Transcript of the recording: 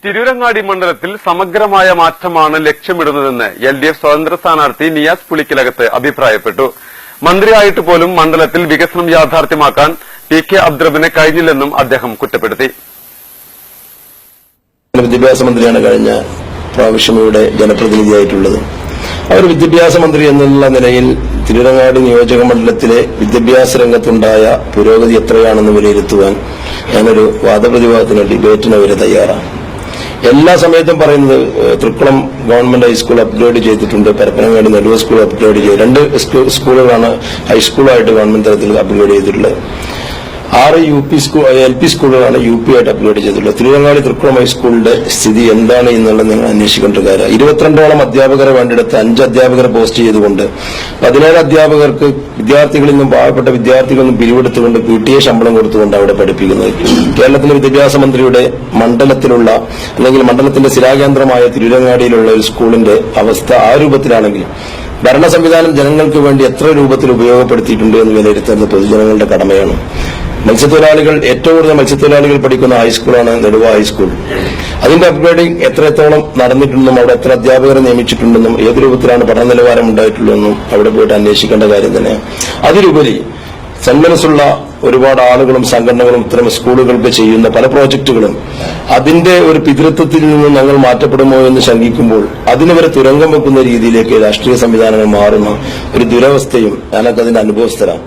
തിരൂരങ്ങാടി മണ്ഡലത്തിൽ സമഗ്രമായ മാറ്റമാണ് ലക്ഷ്യമിടുന്നതെന്ന് LDF സ്വതന്ത്ര സ്ഥാനാർത്ഥി നിയാസ് പുളിക്കലകത്ത് അഭിപ്രായപ്പെട്ടു. മന്ത്രിയായിട്ട് പോലും മണ്ഡലത്തിൽ വികസനം യാഥാർത്ഥ്യമാക്കാൻ PK അബ്ദുറബിന് കഴിഞ്ഞില്ലെന്നും അദ്ദേഹം കുറ്റപ്പെടുത്തി. വിദ്യാഭ്യാസ മന്ത്രിയാണ് കഴിഞ്ഞ പ്രാവശ്യം ഇവിടെ ജനപ്രതിനിധിയായിട്ടുള്ളത്. അവർ വിദ്യാഭ്യാസ മന്ത്രി എന്നുള്ള നിലയിൽ തിരൂരങ്ങാടി നിയോജക മണ്ഡലത്തിലെ വിദ്യാഭ്യാസ രംഗത്തുണ്ടായ പുരോഗതി എത്രയാണെന്ന് വിലയിരുത്തുവാൻ ഞാനൊരു വാദപ്രതിവാദത്തിന് ഡിബേറ്റിന് വരെ തയ്യാറാണ്. എല്ലാ സമയത്തും പറയുന്നത് തൃക്കുളം ഗവൺമെന്റ് ഹൈസ്കൂൾ അപ്ഗ്രേഡ് ചെയ്തിട്ടുണ്ട്, പരപ്പനങ്ങാടി നെടുവ സ്കൂൾ അപ്ഗ്രേഡ് ചെയ്തു. രണ്ട് സ്കൂളുകളാണ് ഹൈസ്കൂളായിട്ട് ഗവൺമെന്റ് തലത്തിൽ അപ്ഗ്രേഡ് ചെയ്തിട്ടുള്ളത്. 6 LP സ്കൂളുകളാണ് UP ആയിട്ട് അപ്ഗ്രേഡ് ചെയ്തിട്ടുള്ളത്. തിരുവങ്ങാടി തൃക്കുളം ഹൈസ്കൂളിന്റെ സ്ഥിതി എന്താണ് എന്നുള്ളത് നിങ്ങൾ അന്വേഷിക്കേണ്ട കാര്യം. 22ഓളം അധ്യാപകരെ വേണ്ടിയെടുത്ത് 5 അധ്യാപകരെ പോസ്റ്റ് ചെയ്തുകൊണ്ട് 17 അധ്യാപകർക്ക് വിദ്യാർത്ഥികളിൽ നിന്നും പാവപ്പെട്ട വിദ്യാർത്ഥികളിൽ നിന്നും പിരിവെടുത്തുകൊണ്ട് PTA ശമ്പളം കൊടുത്തുകൊണ്ട് അവിടെ പഠിപ്പിക്കുന്നത്. കേരളത്തിലെ വിദ്യാഭ്യാസ മന്ത്രിയുടെ മണ്ഡലത്തിലുള്ള അല്ലെങ്കിൽ മണ്ഡലത്തിന്റെ സ്ഥിരാകേന്ദ്രമായ തിരുവങ്ങാടിയിലുള്ള ഒരു സ്കൂളിന്റെ അവസ്ഥ ആ രൂപത്തിലാണെങ്കിൽ ഭരണ സംവിധാനം ജനങ്ങൾക്ക് വേണ്ടി എത്ര രൂപത്തിൽ ഉപയോഗപ്പെടുത്തിയിട്ടുണ്ട് എന്ന് വിലയിരുത്തുന്നത് പൊതുജനങ്ങളുടെ കടമയാണ്. മത്സ്യത്തൊഴിലാളികൾ ഏറ്റവും കൂടുതൽ മത്സ്യത്തൊഴിലാളികൾ പഠിക്കുന്ന ഹൈസ്കൂളാണ് നെടുവ ഹൈസ്കൂൾ. അതിന്റെ അപ്ഗ്രേഡിംഗ് എത്രത്തോളം നടന്നിട്ടുണ്ടെന്നും അവിടെ എത്ര അധ്യാപകരെ നിയമിച്ചിട്ടുണ്ടെന്നും ഏത് രൂപത്തിലാണ് പഠന നിലവാരം ഉണ്ടായിട്ടുള്ളതെന്നും അവിടെ പോയിട്ട് അന്വേഷിക്കേണ്ട കാര്യം തന്നെയാണ്. അതിലുപരി സന്മനസ്സുള്ള ഒരുപാട് ആളുകളും സംഘടനകളും ഇത്തരം സ്കൂളുകൾക്ക് ചെയ്യുന്ന പല പ്രോജക്ടുകളും അതിന്റെ ഒരു പിതൃത്വത്തിൽ നിന്ന് ഞങ്ങൾ മാറ്റപ്പെടുമോ എന്ന് ശങ്കിക്കുമ്പോൾ അതിനവരെ തുരങ്കം വെക്കുന്ന രീതിയിലേക്ക് രാഷ്ട്രീയ സംവിധാനങ്ങൾ മാറുന്ന ഒരു ദുരവസ്ഥയും ഞാനൊക്കെ അതിന്റെ അനുഭവസ്ഥരാണ്.